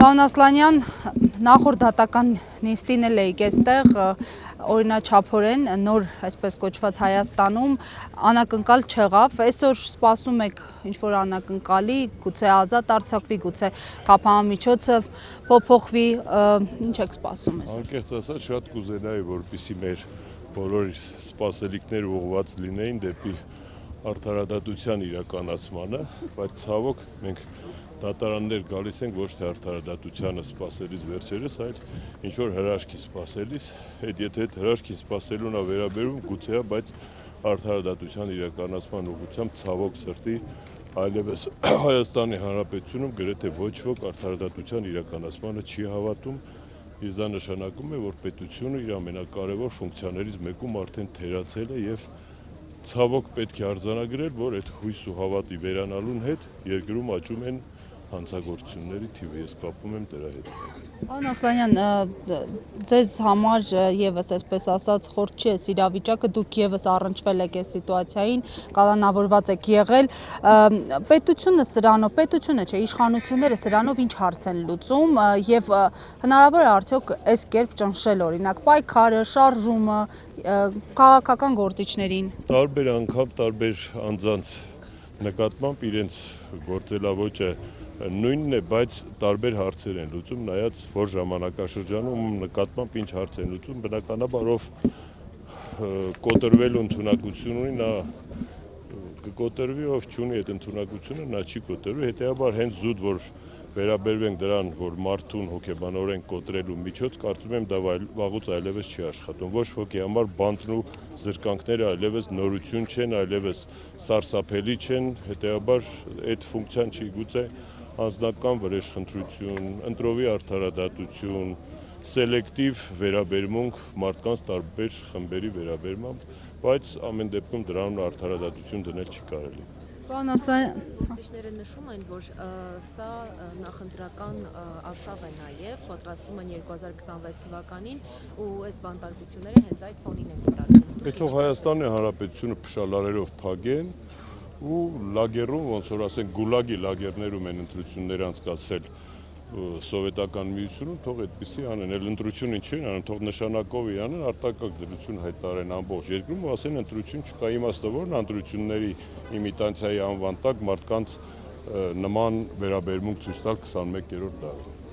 Պարոն Ասլանյան, նախորդ դատական նիստին էլ էիք այստեղ, օրինաչափորեն նոր այսպես կոչված Հայաստանում անակնկալ չեղավ, այսօր սպասում եք ինչ-որ անակնկալի, գուցե ազատ արձակվի, գուցե խափանամիջոցը փոփոխվի, ինչ եք սպասում այսօր։ Անկեղծ ասած, շատ կուզենայի, որպեսզի մեր բոլոր սպասելիքները ուղղված լինեին դեպի արդարադատության իրականացմանը, բայց ցավոք մենք դատարաններ գալիս ենք ոչ թե արդարադատությանը սպասելիս վերջերս, այլ ինչ-որ հրաշքի սպասելիս, եթե այդ հրաշքին սպասելուն է վերաբերում, գուցե, բայց արդարադատության իրականացման ուղղությամբ ցավոք սրտի այլևս Հայաստանի Հանրապետությունում գրեթե ոչ ոք արդարադատության իրականացմանը չի հավատում, իսկ դա նշանակում է, որ պետությունը իր ամենակարևոր ֆունկցիաներից մեկում արդեն թերացել է եւ ցավոք պետք է արձանագրել, որ այդ հույս ու հավատի վերանալուն հետ երկրում աճում են հանցագործությունների թիվը, ես կապում եմ դրա հետ։ Պարոն Ասլանյան, ձեզ համար եւս այսպես ասած խորտ չի այս իրավիճակը, դուք եւս առնչվել եք այս սիտուացիային, կալանավորված եք եղել, պետությունը չէ, իշխանությունները սրանով ինչ հարց են լուծում եւ հնարավոր է արդյոք այս կերպ ճնշել օրինակ պայքարը, շարժումը, քաղաքական գործիչներին։ Տարբեր անգամ տարբեր անձանց նկատմամբ իրենց գործելավոճը նույնն է, բայց տարբեր հարցեր են լուծում, նայած որ ժամանակաշրջանում նկատմամբ ինչ հարց են լուծում, բնականաբար ով կոտրվելու ընդունակություն ունի, նա կկոտրվի, ով չունի այդ ընդունակությունը, նա չի կոտրվի, հետեւաբար հենց զուտ որ վերաբերվենք դրան, որ մարդուն հոգեբանորեն կոտրելու միջոց, կարծում եմ դա վաղուց այլևս չի աշխատում, ոչ ոքի համար բանտն ու զրկանքները այլևս նորություն չեն, այլևս սարսափելի չեն, հետեւաբար այդ ֆունկցիան չի գուցե անձնական վրեժխնդրություն, ընտրովի արդարադատություն, սելեկտիվ վերաբերմունք մարդկանց տարբեր խմբերի վերաբերմամբ, բայց ամեն դեպքում դրան արդարադատություն դնել չի կարելի։ Պարոն Ասլանյան, գործիչները նշում են, որ սա նախընտրական արշավ է նաև, պատրաստվում են 2026 թվականին ու այս բանտարկությունները հենց այդ ֆոնին են դիտարկվում։ Այդ թող Հայաստանի Հանրապետությունը փշալարերով փագեն ու լագերում, ոնց որ ասենք գուլագի լագերներում են ընտրություններ անցկացրել սովետական միությունում, թող այդպեսի անեն, էլ ընտրությունին չեն անում, թող նշանակով իրանեն արտակարգ դրություն հայտարարեն ամբողջ երկրում ու ասեն ընտրություն չկա, իմաստը որն ընտրությունների իմիտացիայի անվան տակ մարդկանց նման վերաբերմունք ցույց տալ 21-րդ դարում։